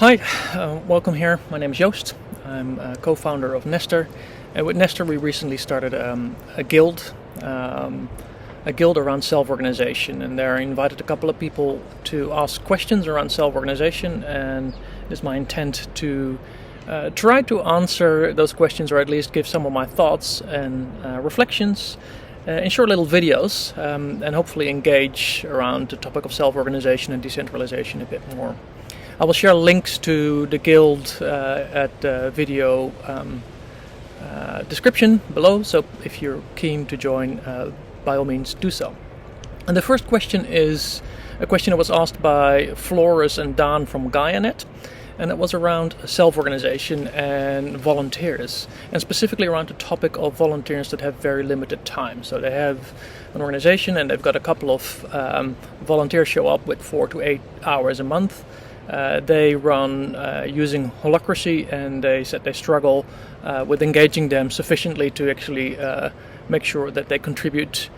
Hi, welcome here. My name is Joost. I'm a co-founder of Nestor. And with Nestor, we recently started a guild around self-organization. And there I invited a couple of people to ask questions around self-organization. And it's my intent to try to answer those questions, or at least give some of my thoughts and reflections in short little videos, and hopefully engage around the topic of self-organization and decentralization a bit more. I will share links to the guild at the video description below, so if you're keen to join, by all means do so. And the first question is a question that was asked by Flores and Dan from GaiaNet, and it was around self-organization and volunteers, and specifically around the topic of volunteers that have very limited time. So they have an organization and they've got a couple of volunteers show up with 4 to 8 hours a month. They run using Holacracy, and they said they struggle with engaging them sufficiently to actually make sure that they contribute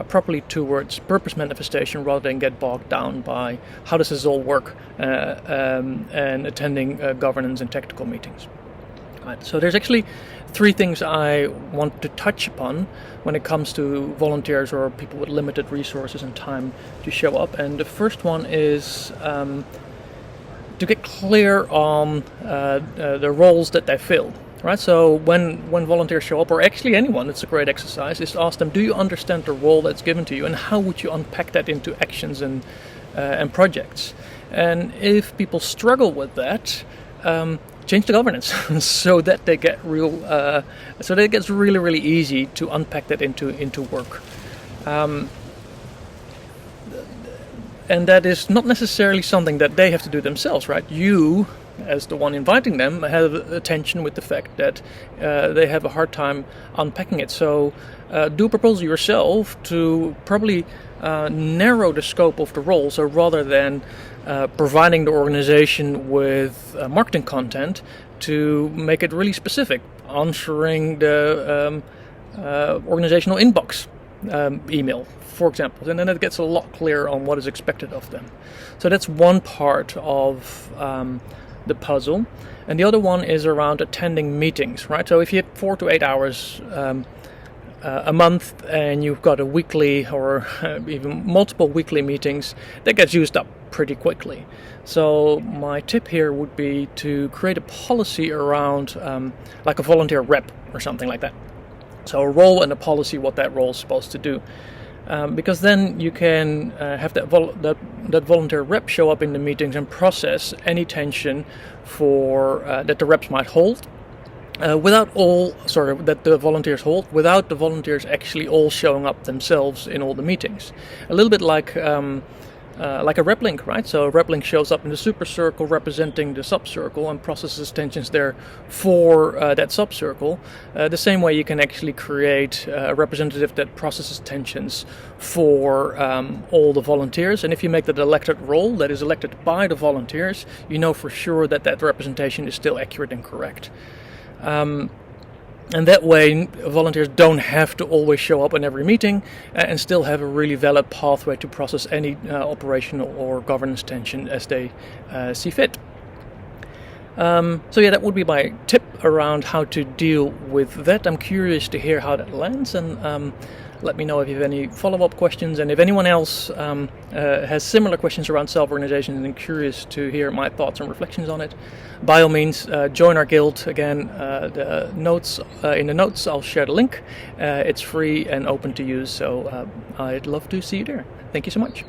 properly towards purpose manifestation, rather than get bogged down by how does this all work and attending governance and tactical meetings. Right. So there's actually 3 things I want to touch upon when it comes to volunteers or people with limited resources and time to show up. And the first one is to get clear on the roles that they fill. Right, so when volunteers show up, or actually anyone, it's a great exercise, is to ask them, do you understand the role that's given to you, and how would you unpack that into actions and projects? And if people struggle with that, change the governance so that they get so that it gets really, really easy to unpack that into work. And that is not necessarily something that they have to do themselves, right? You, as the one inviting them, have attention with the fact that they have a hard time unpacking it. So do a proposal yourself to probably narrow the scope of the role. So rather than providing the organization with marketing content, to make it really specific, answering the organizational inbox email, for example, and then it gets a lot clearer on what is expected of them. So that's one part of the puzzle. And the other one is around attending meetings, right? So if you have 4 to 8 hours a month, and you've got a weekly or even multiple weekly meetings, that gets used up pretty quickly. So my tip here would be to create a policy around like a volunteer rep or something like that. So a role and a policy, what that role is supposed to do. Because then you can have that volunteer rep show up in the meetings and process any tension for that the reps might hold, that the volunteers hold, without the volunteers actually all showing up themselves in all the meetings. A little bit like a rep link, right? So a rep link shows up in the super circle representing the subcircle and processes tensions there for that subcircle. The same way you can actually create a representative that processes tensions for all the volunteers. And if you make that elected role that is elected by the volunteers, you know for sure that that representation is still accurate and correct. And that way, volunteers don't have to always show up in every meeting and still have a really valid pathway to process any operational or governance tension as they see fit. So yeah, that would be my tip around how to deal with that. I'm curious to hear how that lands, and let me know if you have any follow-up questions. And if anyone else has similar questions around self-organization and curious to hear my thoughts and reflections on it, by all means, join our guild. Again, the notes in the notes, I'll share the link. It's free and open to use, so I'd love to see you there. Thank you so much.